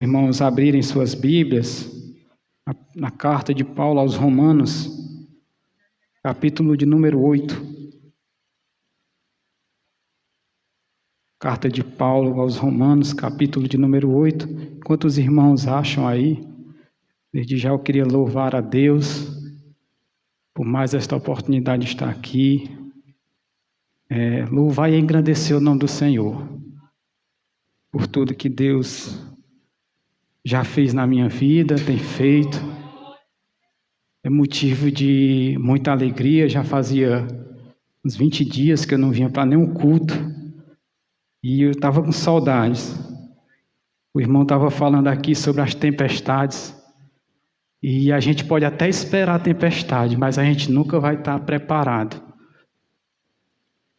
Irmãos, abrirem suas Bíblias na carta de Paulo aos Romanos, capítulo de número 8. Carta de Paulo aos Romanos, capítulo de número 8. Enquanto os irmãos acham aí, desde já eu queria louvar a Deus por mais esta oportunidade de estar aqui. Louvar e engrandecer o nome do Senhor por tudo que Deus já fez na minha vida, tem feito. É motivo de muita alegria. Já fazia uns 20 dias que eu não vinha para nenhum culto e eu estava com saudades. O irmão estava falando aqui sobre as tempestades e a gente pode até esperar a tempestade, mas a gente nunca vai estar preparado.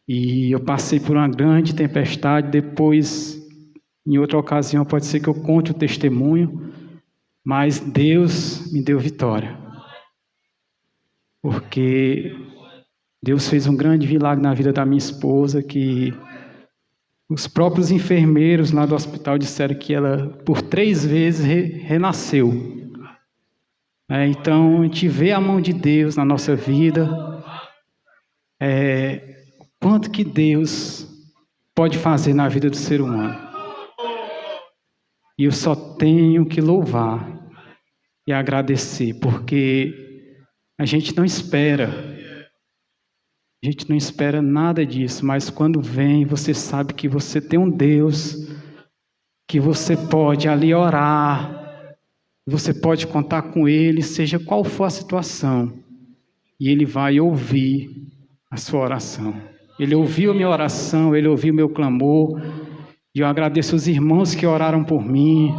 E eu passei por uma grande tempestade. Depois, em outra ocasião, pode ser que eu conte o testemunho, mas Deus me deu vitória. Porque Deus fez um grande milagre na vida da minha esposa, que os próprios enfermeiros lá do hospital disseram que ela, por 3 vezes, renasceu. Então, a gente vê a mão de Deus na nossa vida. Quanto que Deus pode fazer na vida do ser humano. E eu só tenho que louvar e agradecer, porque a gente não espera nada disso, mas quando vem, você sabe que você tem um Deus, que você pode ali orar, você pode contar com Ele, seja qual for a situação, e Ele vai ouvir a sua oração. Ele ouviu a minha oração, Ele ouviu o meu clamor, e eu agradeço os irmãos que oraram por mim,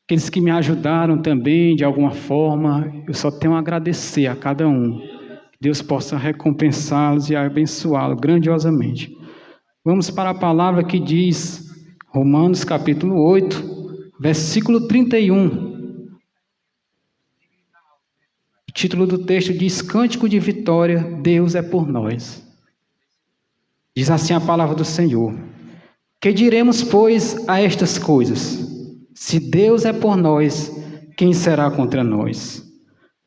aqueles que me ajudaram também de alguma forma. Eu só tenho a agradecer a cada um. Que Deus possa recompensá-los e abençoá-los grandiosamente. Vamos para a palavra que diz, Romanos capítulo 8, versículo 31. O título do texto diz: Cântico de vitória, Deus é por nós. Diz assim a palavra do Senhor: Que diremos, pois, a estas coisas? Se Deus é por nós, quem será contra nós?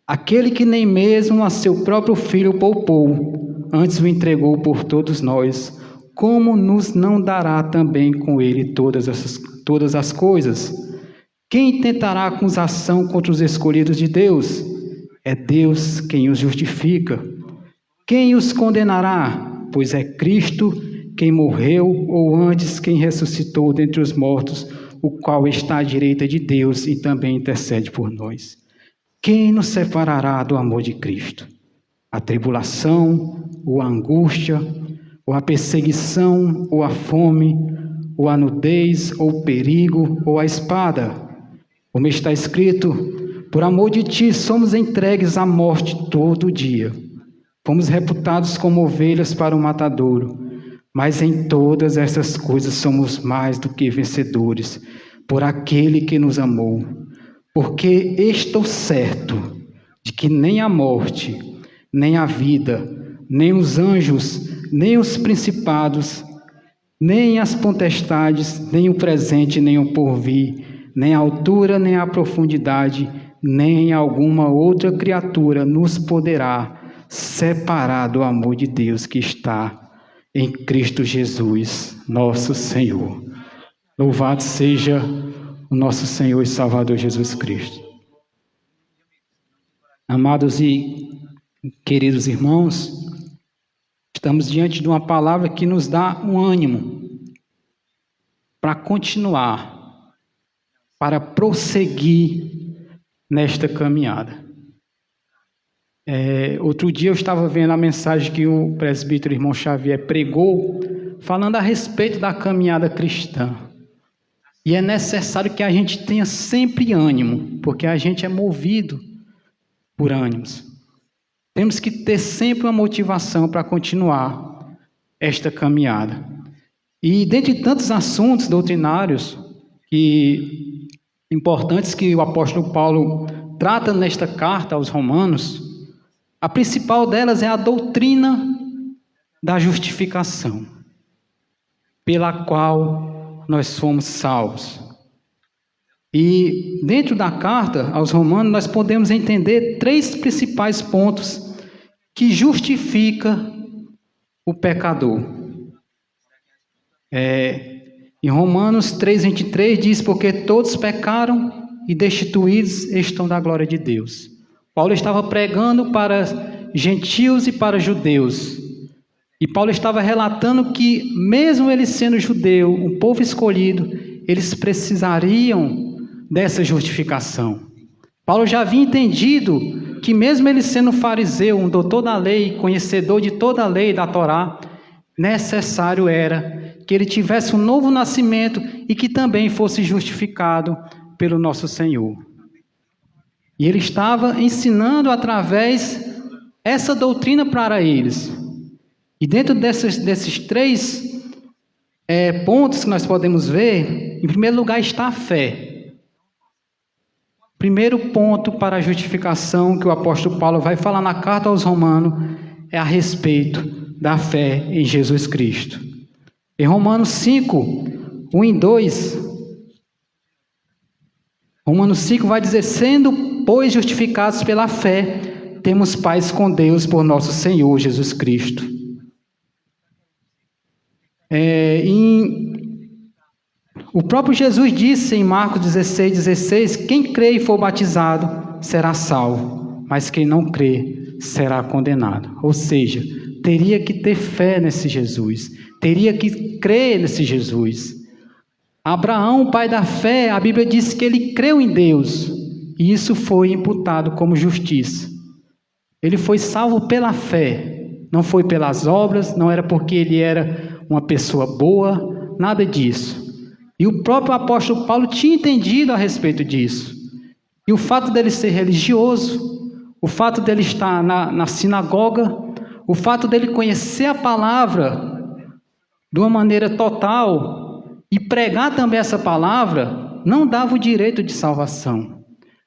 Aquele que nem mesmo a seu próprio Filho poupou, antes o entregou por todos nós, como nos não dará também com ele todas as coisas? Quem tentará acusação contra os escolhidos de Deus? É Deus quem os justifica. Quem os condenará? Pois é Cristo quem morreu, ou antes quem ressuscitou dentre os mortos, o qual está à direita de Deus e também intercede por nós. Quem nos separará do amor de Cristo? A tribulação, ou a angústia, ou a perseguição, ou a fome, ou a nudez, ou o perigo, ou a espada? Como está escrito: por amor de ti somos entregues à morte todo dia. Fomos reputados como ovelhas para o matadouro. Mas em todas essas coisas somos mais do que vencedores, por aquele que nos amou. Porque estou certo de que nem a morte, nem a vida, nem os anjos, nem os principados, nem as potestades, nem o presente, nem o porvir, nem a altura, nem a profundidade, nem alguma outra criatura nos poderá separar do amor de Deus que está em Cristo Jesus, nosso Senhor. Louvado seja o nosso Senhor e Salvador Jesus Cristo. Amados e queridos irmãos, estamos diante de uma palavra que nos dá um ânimo para continuar, para prosseguir nesta caminhada. Outro dia eu estava vendo a mensagem que o presbítero irmão Xavier pregou, falando a respeito da caminhada cristã. E é necessário que a gente tenha sempre ânimo, porque a gente é movido por ânimos. Temos que ter sempre uma motivação para continuar esta caminhada. E dentre tantos assuntos doutrinários importantes que o apóstolo Paulo trata nesta carta aos Romanos, a principal delas é a doutrina da justificação, pela qual nós fomos salvos. E dentro da carta aos Romanos, nós podemos entender 3 principais pontos que justifica o pecador. Em Romanos 3:23 diz: porque todos pecaram e destituídos estão da glória de Deus. Paulo estava pregando para gentios e para judeus. E Paulo estava relatando que, mesmo ele sendo judeu, um povo escolhido, eles precisariam dessa justificação. Paulo já havia entendido que, mesmo ele sendo fariseu, um doutor da lei, conhecedor de toda a lei da Torá, necessário era que ele tivesse um novo nascimento e que também fosse justificado pelo nosso Senhor. E ele estava ensinando através essa doutrina para eles. E dentro desses 3 pontos que nós podemos ver, em primeiro lugar está a fé. Primeiro ponto para a justificação que o apóstolo Paulo vai falar na carta aos Romanos é a respeito da fé em Jesus Cristo. Em Romanos 5, 1 e 2, Romanos 5 vai dizer: sendo, pois, justificados pela fé, temos paz com Deus por nosso Senhor Jesus Cristo. O próprio Jesus disse em Marcos 16:16: quem crê e for batizado será salvo, mas quem não crê será condenado. Ou seja, teria que ter fé nesse Jesus, teria que crer nesse Jesus. Abraão, pai da fé, a Bíblia diz que ele creu em Deus, e isso foi imputado como justiça. Ele foi salvo pela fé, não foi pelas obras, não era porque ele era uma pessoa boa, nada disso. E o próprio apóstolo Paulo tinha entendido a respeito disso. E o fato dele ser religioso, o fato dele estar na sinagoga, o fato dele conhecer a palavra de uma maneira total e pregar também essa palavra, não dava o direito de salvação.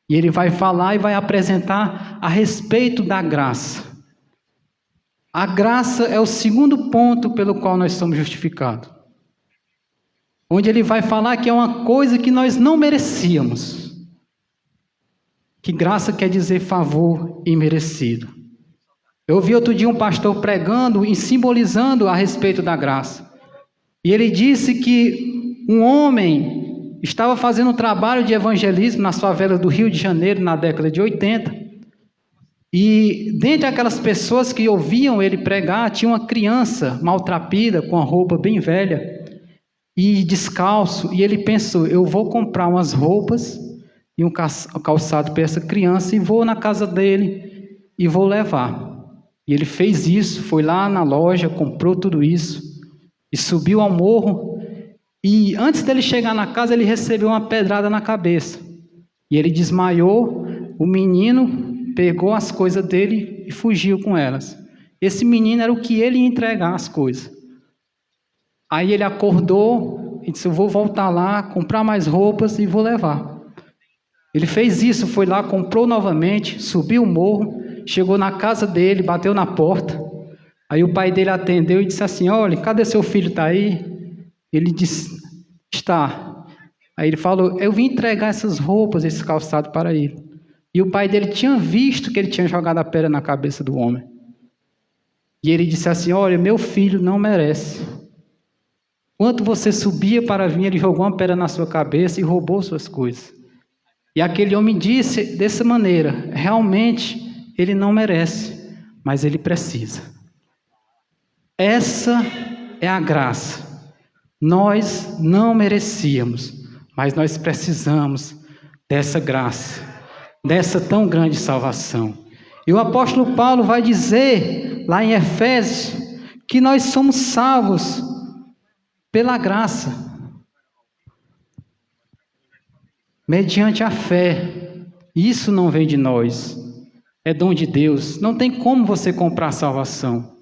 E ele vai falar e vai apresentar a respeito da graça. A graça é o segundo ponto pelo qual nós somos justificados. Onde ele vai falar que é uma coisa que nós não merecíamos. Que graça quer dizer favor imerecido. Eu ouvi outro dia um pastor pregando e simbolizando a respeito da graça. E ele disse que um homem estava fazendo um trabalho de evangelismo nas favelas do Rio de Janeiro na década de 80. E dentre aquelas pessoas que ouviam ele pregar, tinha uma criança maltrapida, com a roupa bem velha e descalço. E ele pensou: eu vou comprar umas roupas e um calçado para essa criança e vou na casa dele e vou levar. E ele fez isso, foi lá na loja, comprou tudo isso e subiu ao morro. E antes dele chegar na casa, ele recebeu uma pedrada na cabeça. E ele desmaiou. O menino pegou as coisas dele e fugiu com elas. Esse menino era o que ele ia entregar as coisas. Aí ele acordou e disse: eu vou voltar lá, comprar mais roupas e vou levar. Ele fez isso, foi lá, comprou novamente, subiu o morro, chegou na casa dele, bateu na porta. Aí o pai dele atendeu e disse assim: olha, cadê seu filho? Está aí? Ele disse: está. Aí ele falou: eu vim entregar essas roupas, esse calçado para ele. E o pai dele tinha visto que ele tinha jogado a pedra na cabeça do homem. E ele disse assim: olha, meu filho não merece. Quando você subia para vir, ele jogou uma pedra na sua cabeça e roubou suas coisas. E aquele homem disse dessa maneira: realmente ele não merece, mas ele precisa. Essa é a graça. Nós não merecíamos, mas nós precisamos dessa graça, dessa tão grande salvação. E o apóstolo Paulo vai dizer lá em Efésios que nós somos salvos pela graça, mediante a fé. Isso não vem de nós, é dom de Deus. Não tem como você comprar salvação.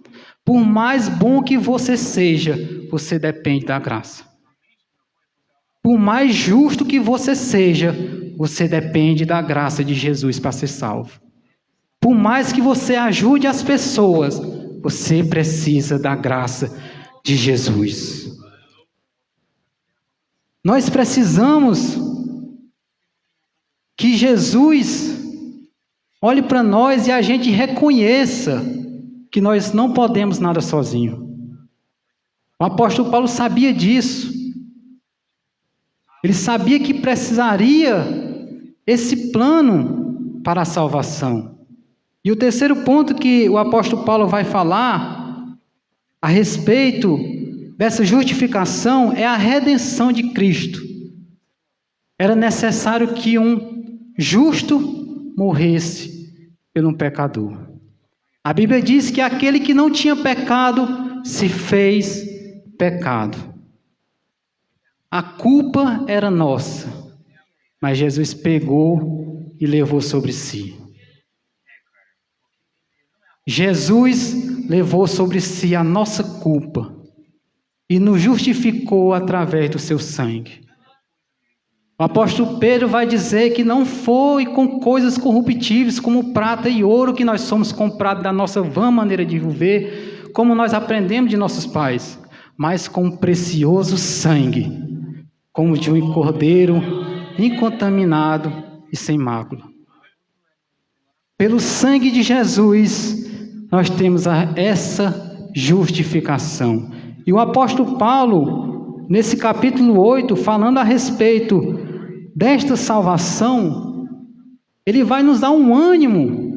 Por mais bom que você seja, você depende da graça. Por mais justo que você seja, você depende da graça de Jesus para ser salvo. Por mais que você ajude as pessoas, você precisa da graça de Jesus. Nós precisamos que Jesus olhe para nós e a gente reconheça que nós não podemos nada sozinho. O apóstolo Paulo sabia disso. Ele sabia que precisaria esse plano para a salvação. E o terceiro ponto que o apóstolo Paulo vai falar a respeito dessa justificação é a redenção de Cristo. Era necessário que um justo morresse pelo pecador. A Bíblia diz que aquele que não tinha pecado se fez pecado. A culpa era nossa, mas Jesus pegou e levou sobre si. Jesus levou sobre si a nossa culpa e nos justificou através do seu sangue. O apóstolo Pedro vai dizer que não foi com coisas corruptíveis como prata e ouro que nós somos comprados da nossa vã maneira de viver, como nós aprendemos de nossos pais, mas com o precioso sangue, como de um cordeiro incontaminado e sem mácula. Pelo sangue de Jesus, nós temos essa justificação. E o apóstolo Paulo, nesse capítulo 8, falando a respeito desta salvação, ele vai nos dar um ânimo,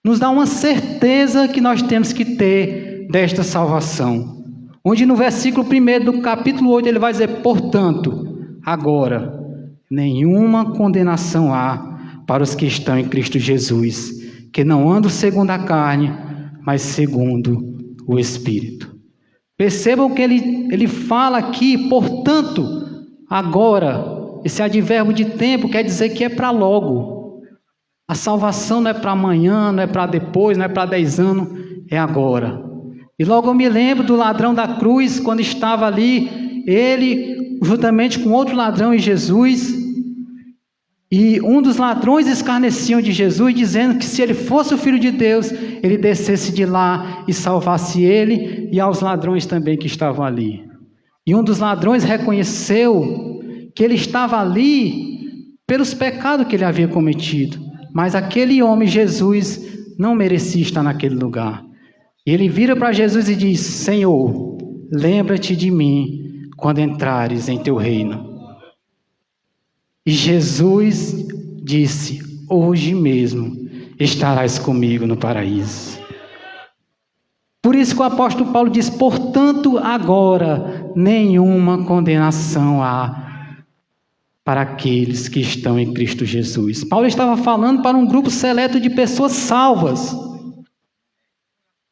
nos dar uma certeza que nós temos que ter desta salvação. Onde no versículo 1 do capítulo 8 ele vai dizer: portanto, agora, nenhuma condenação há para os que estão em Cristo Jesus, que não andam segundo a carne, mas segundo o Espírito. Percebam que ele fala aqui, portanto, agora. Esse advérbio de tempo quer dizer que é para logo. A salvação não é para amanhã, não é para depois, não é para 10 anos, é agora. E logo eu me lembro do ladrão da cruz, quando estava ali, ele, juntamente com outro ladrão e Jesus, e um dos ladrões escarneciam de Jesus, dizendo que se ele fosse o Filho de Deus, ele descesse de lá e salvasse ele e aos ladrões também que estavam ali. E um dos ladrões reconheceu que ele estava ali pelos pecados que ele havia cometido, mas aquele homem, Jesus, não merecia estar naquele lugar. E ele vira para Jesus e diz: Senhor, lembra-te de mim quando entrares em teu reino. E Jesus disse: hoje mesmo estarás comigo no paraíso. Por isso que o apóstolo Paulo diz: portanto, agora nenhuma condenação há para aqueles que estão em Cristo Jesus. Paulo estava falando para um grupo seleto de pessoas salvas,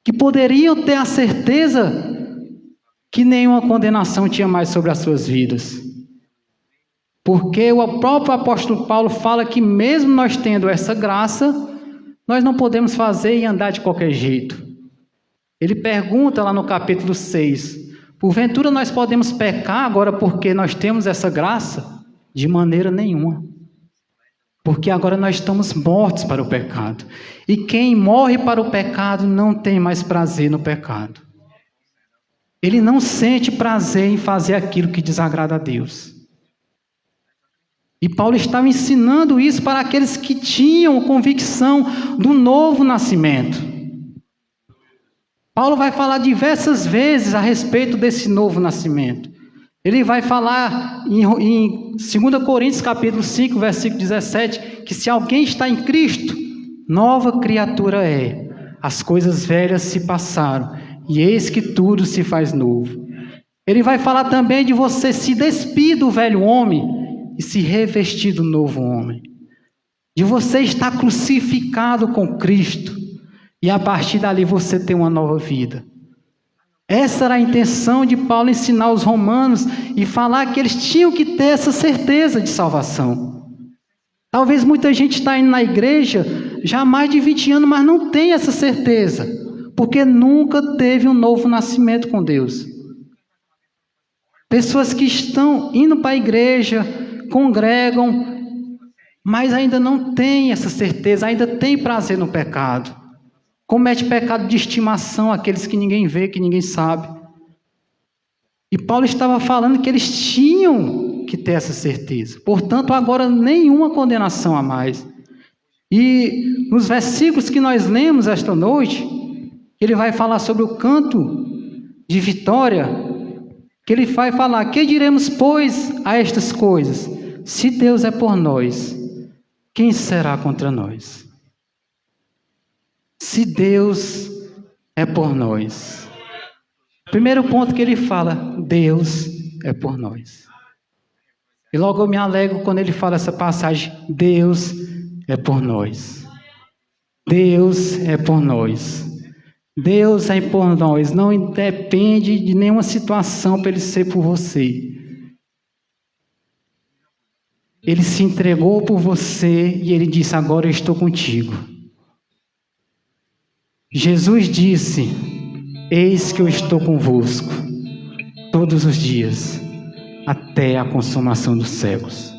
que poderiam ter a certeza que nenhuma condenação tinha mais sobre as suas vidas. Porque o próprio apóstolo Paulo fala que mesmo nós tendo essa graça, nós não podemos fazer e andar de qualquer jeito. Ele pergunta lá no capítulo 6, porventura nós podemos pecar agora porque nós temos essa graça? De maneira nenhuma. Porque agora nós estamos mortos para o pecado. E quem morre para o pecado não tem mais prazer no pecado. Ele não sente prazer em fazer aquilo que desagrada a Deus. E Paulo estava ensinando isso para aqueles que tinham convicção do novo nascimento. Paulo vai falar diversas vezes a respeito desse novo nascimento. Ele vai falar em 2 Coríntios capítulo 5, versículo 17, que se alguém está em Cristo, nova criatura é. As coisas velhas se passaram, e eis que tudo se faz novo. Ele vai falar também de você se despir do velho homem e se revestir do novo homem. De você estar crucificado com Cristo, e a partir dali você ter uma nova vida. Essa era a intenção de Paulo ensinar os romanos e falar que eles tinham que ter essa certeza de salvação. Talvez muita gente está indo na igreja já há mais de 20 anos, mas não tem essa certeza, porque nunca teve um novo nascimento com Deus. Pessoas que estão indo para a igreja, congregam, mas ainda não têm essa certeza, ainda têm prazer no pecado. Comete pecado de estimação, aqueles que ninguém vê, que ninguém sabe. E Paulo estava falando que eles tinham que ter essa certeza. Portanto, agora nenhuma condenação a mais. E nos versículos que nós lemos esta noite, ele vai falar sobre o canto de vitória, que ele vai falar: que diremos, pois, a estas coisas? Se Deus é por nós, quem será contra nós? Se Deus é por nós. Primeiro ponto que ele fala: Deus é por nós. E logo eu me alegro quando ele fala essa passagem: Deus é por nós. Deus é por nós. Deus é por nós. Não depende de nenhuma situação para ele ser por você. Ele se entregou por você e ele disse: agora eu estou contigo. Jesus disse: eis que eu estou convosco todos os dias, até a consumação dos séculos.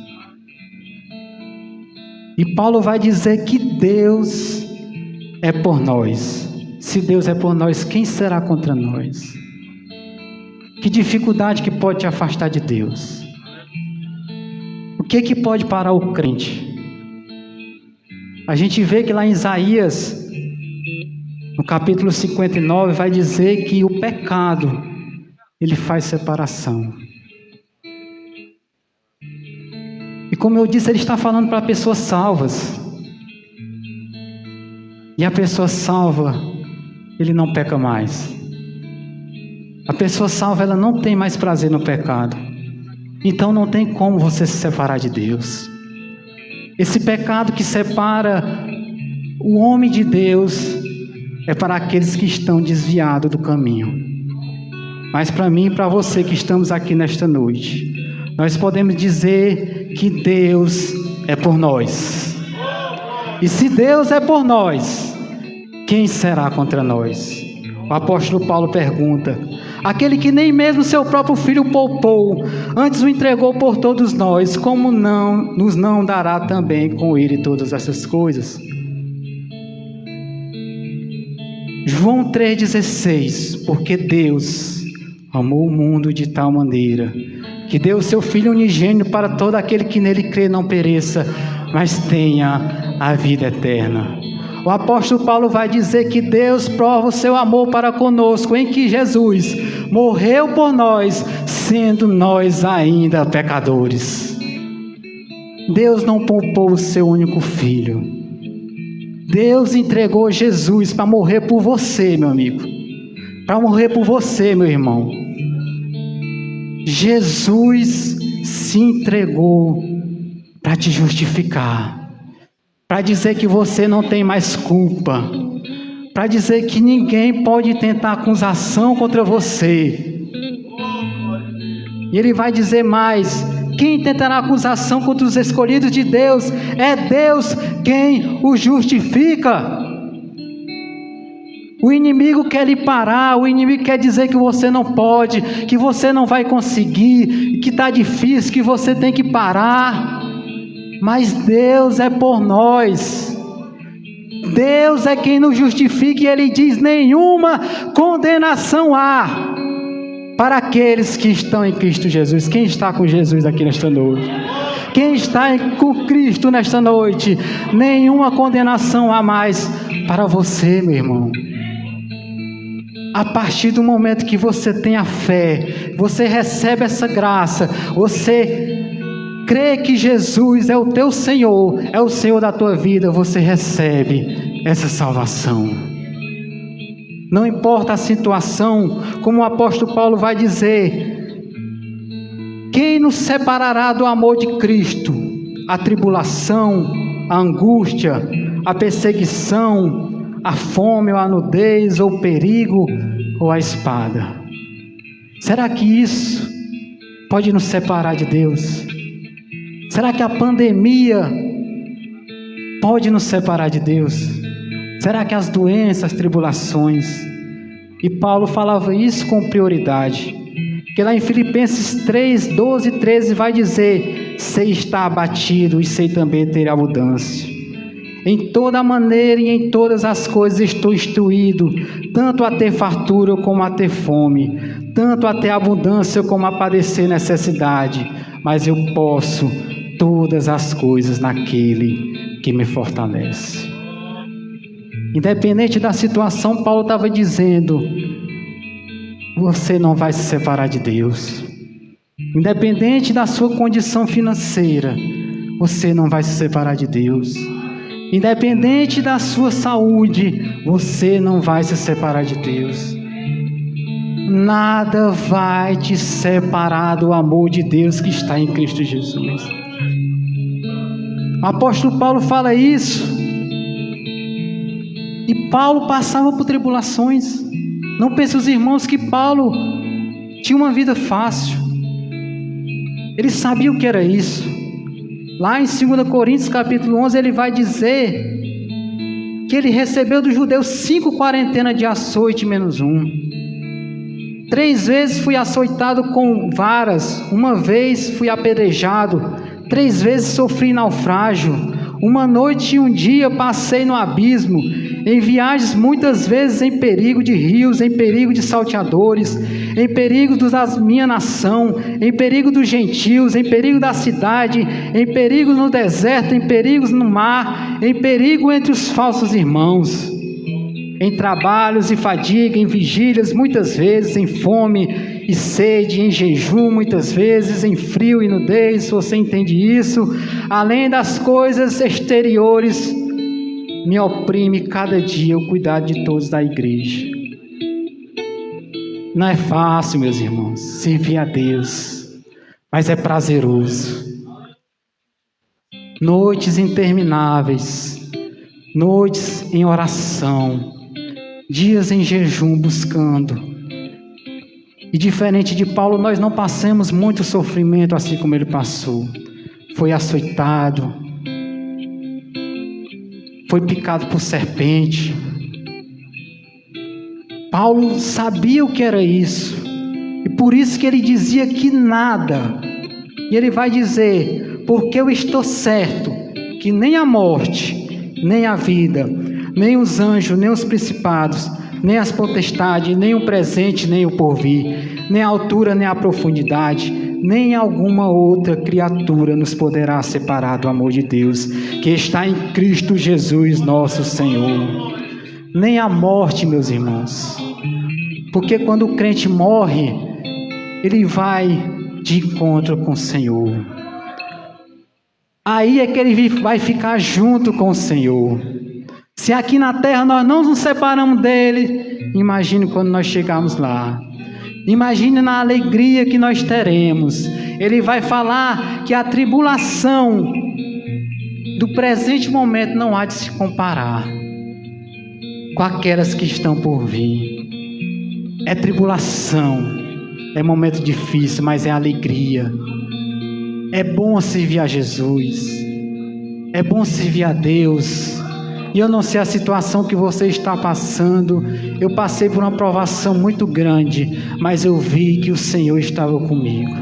E Paulo vai dizer que Deus é por nós. Se Deus é por nós, quem será contra nós? Que dificuldade que pode te afastar de Deus? O que pode parar o crente? A gente vê que lá em Isaías, no capítulo 59, vai dizer que o pecado, ele faz separação. E como eu disse, ele está falando para pessoas salvas. E a pessoa salva, ele não peca mais. A pessoa salva, ela não tem mais prazer no pecado. Então não tem como você se separar de Deus. Esse pecado que separa o homem de Deus é para aqueles que estão desviados do caminho. Mas para mim e para você que estamos aqui nesta noite, nós podemos dizer que Deus é por nós. E se Deus é por nós, quem será contra nós? O apóstolo Paulo pergunta: aquele que nem mesmo seu próprio filho poupou, antes o entregou por todos nós, como nos não dará também com ele todas essas coisas? João 3,16: porque Deus amou o mundo de tal maneira que deu o seu Filho unigênito para todo aquele que nele crê não pereça, mas tenha a vida eterna. O apóstolo Paulo vai dizer que Deus prova o seu amor para conosco, em que Jesus morreu por nós, sendo nós ainda pecadores. Deus não poupou o seu único Filho. Deus entregou Jesus para morrer por você, meu amigo. Para morrer por você, meu irmão. Jesus se entregou para te justificar, para dizer que você não tem mais culpa, para dizer que ninguém pode tentar acusação contra você. E ele vai dizer mais: quem tentará acusação contra os escolhidos de Deus? É Deus quem os justifica. O inimigo quer lhe parar, o inimigo quer dizer que você não pode, que você não vai conseguir, que está difícil, que você tem que parar. Mas Deus é por nós. Deus é quem nos justifica, e ele diz: nenhuma condenação há para aqueles que estão em Cristo Jesus. Quem está com Jesus aqui nesta noite? Quem está com Cristo nesta noite? Nenhuma condenação há mais para você, meu irmão. A partir do momento que você tem a fé, você recebe essa graça, você crê que Jesus é o teu Senhor, é o Senhor da tua vida, você recebe essa salvação. Não importa a situação, como o apóstolo Paulo vai dizer: quem nos separará do amor de Cristo? A tribulação, a angústia, a perseguição, a fome, ou a nudez, ou o perigo, ou a espada. Será que isso pode nos separar de Deus? Será que a pandemia pode nos separar de Deus? Será que as doenças, as tribulações? E Paulo falava isso com prioridade, porque lá em Filipenses 3, 12 e 13 vai dizer: sei estar abatido e sei também ter abundância. Em toda maneira e em todas as coisas estou instruído, tanto a ter fartura como a ter fome, tanto a ter abundância como a padecer necessidade. mas eu posso todas as coisas naquele que me fortalece. Independente da situação, Paulo estava dizendo: você não vai se separar de Deus. Independente da sua condição financeira, você não vai se separar de Deus. Independente da sua saúde, você não vai se separar de Deus. Nada vai te separar do amor de Deus que está em Cristo Jesus. O apóstolo Paulo fala isso. E Paulo passava por tribulações. Não pense os irmãos que Paulo tinha uma vida fácil. Ele sabia o que era isso. Lá em 2 Coríntios capítulo 11 ele vai dizer que ele recebeu dos judeus 5 quarentenas de açoite menos 1. 3 vezes fui açoitado com varas, 1 vez fui apedrejado, 3 vezes sofri naufrágio, 1 noite e 1 dia passei no abismo, em viagens muitas vezes em perigo de rios, em perigo de salteadores, em perigo da minha nação, em perigo dos gentios, em perigo da cidade, em perigo no deserto, em perigos no mar, em perigo entre os falsos irmãos, em trabalhos e fadiga, em vigílias muitas vezes, em fome e sede, em jejum muitas vezes, em frio e nudez, você entende isso? Além das coisas exteriores, me oprime cada dia o cuidado de todos da igreja. Não é fácil, meus irmãos, servir a Deus, mas é prazeroso. Noites intermináveis, noites em oração, dias em jejum buscando. E diferente de Paulo, nós não passamos muito sofrimento assim como ele passou. Foi açoitado, foi picado por serpente. Paulo sabia o que era isso, e por isso que ele dizia que nada. E ele vai dizer: porque eu estou certo que nem a morte, nem a vida, nem os anjos, nem os principados, nem as potestades, nem o presente, nem o porvir, nem a altura, nem a profundidade, nem alguma outra criatura nos poderá separar do amor de Deus, que está em Cristo Jesus nosso Senhor. Nem a morte, meus irmãos, porque quando o crente morre, ele vai de encontro com o Senhor. Aí é que ele vai ficar junto com o Senhor. Se aqui na terra nós não nos separamos dele, imagine quando nós chegarmos lá. Imagine na alegria que nós teremos. Ele vai falar que a tribulação do presente momento não há de se comparar com aquelas que estão por vir. É tribulação, é momento difícil, mas é alegria. É bom servir a Jesus, é bom servir a Deus. E eu não sei a situação que você está passando. Eu passei por uma provação muito grande, mas eu vi que o Senhor estava comigo.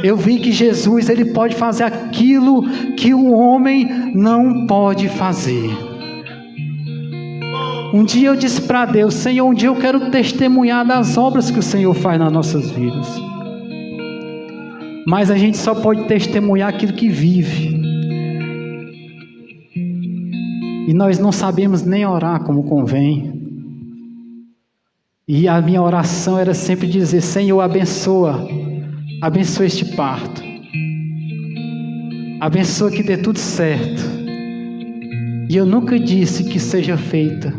Eu vi que Jesus, ele pode fazer aquilo que o homem não pode fazer. Um dia eu disse para Deus: Senhor, um dia eu quero testemunhar das obras que o Senhor faz nas nossas vidas. Mas a gente só pode testemunhar aquilo que vive. E nós não sabemos nem orar como convém. E a minha oração era sempre dizer: Senhor, abençoa este parto. Abençoa que dê tudo certo. E eu nunca disse que seja feita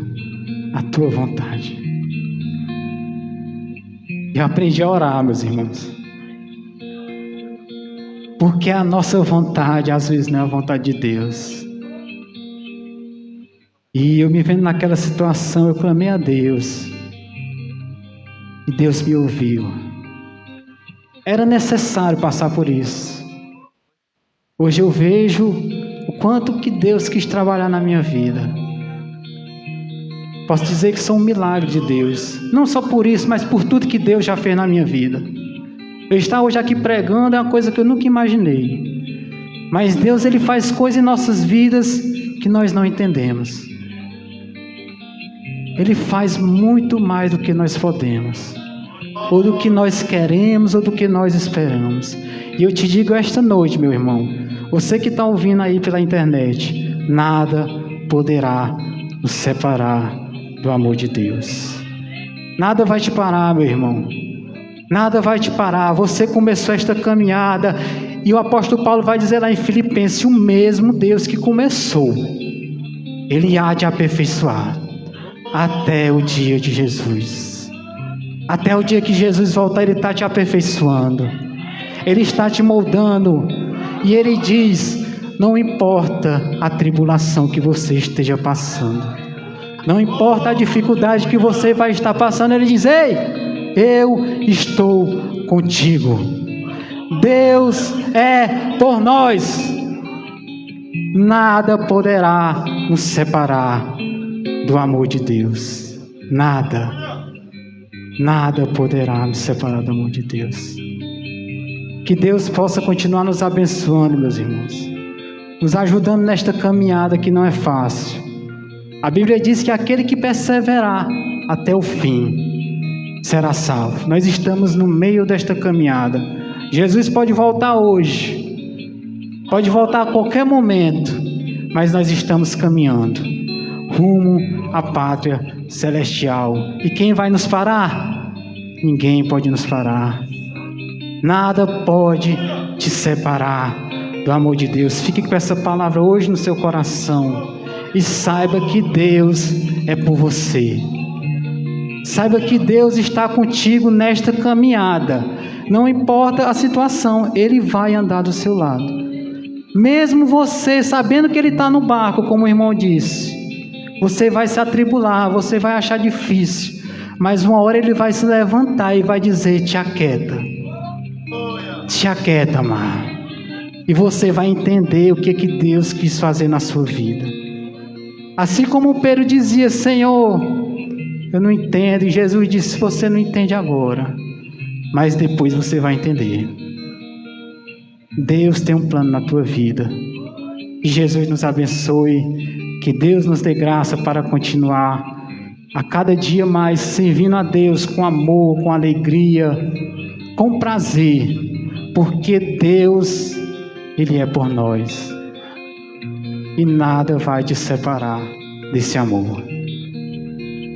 a tua vontade. Eu aprendi a orar, meus irmãos. Porque a nossa vontade, às vezes, não é a vontade de Deus. E eu me vendo naquela situação, eu clamei a Deus. E Deus me ouviu. Era necessário passar por isso. Hoje eu vejo o quanto que Deus quis trabalhar na minha vida. Posso dizer que sou um milagre de Deus. Não só por isso, mas por tudo que Deus já fez na minha vida. Eu estar hoje aqui pregando é uma coisa que eu nunca imaginei. Mas Deus, ele faz coisas em nossas vidas que nós não entendemos. Ele faz muito mais do que nós podemos. ou do que nós queremos, ou do que nós esperamos. E eu te digo esta noite, meu irmão, você que está ouvindo aí pela internet, nada poderá nos separar do amor de Deus. Nada vai te parar, meu irmão. Nada vai te parar. Você começou esta caminhada e o apóstolo Paulo vai dizer lá em Filipenses: o mesmo Deus que começou, Ele há de aperfeiçoar até o dia de Jesus. Até o dia que Jesus voltar, Ele está te aperfeiçoando. Ele está te moldando. E Ele diz: não importa a tribulação que você esteja passando, não importa a dificuldade que você vai estar passando, Ele diz: ei, eu estou contigo. Deus é por nós. Nada poderá nos separar do amor de Deus. Nada poderá nos separar do amor de Deus. Que Deus possa continuar nos abençoando, meus irmãos, nos ajudando nesta caminhada que não é fácil. A Bíblia diz que aquele que perseverar até o fim será salvo. Nós estamos no meio desta caminhada. Jesus pode voltar hoje, pode voltar a qualquer momento, mas nós estamos caminhando rumo à pátria celestial. E quem vai nos parar? Ninguém pode nos parar. Nada pode te separar do amor de Deus. Fique com essa palavra hoje no seu coração e saiba que Deus é por você. Saiba que Deus está contigo nesta caminhada. Não importa a situação, Ele vai andar do seu lado. Mesmo você sabendo que Ele está no barco, como o irmão disse, você vai se atribular, você vai achar difícil, mas uma hora Ele vai se levantar e vai dizer: te aquieta. Te aquieta, amado. E você vai entender o que Deus quis fazer na sua vida. Assim como Pedro dizia: Senhor, eu não entendo. E Jesus disse: você não entende agora, mas depois você vai entender. Deus tem um plano na tua vida. Que Jesus nos abençoe. Que Deus nos dê graça para continuar a cada dia mais servindo a Deus com amor, com alegria, com prazer, porque Deus, Ele é por nós. E nada vai te separar desse amor.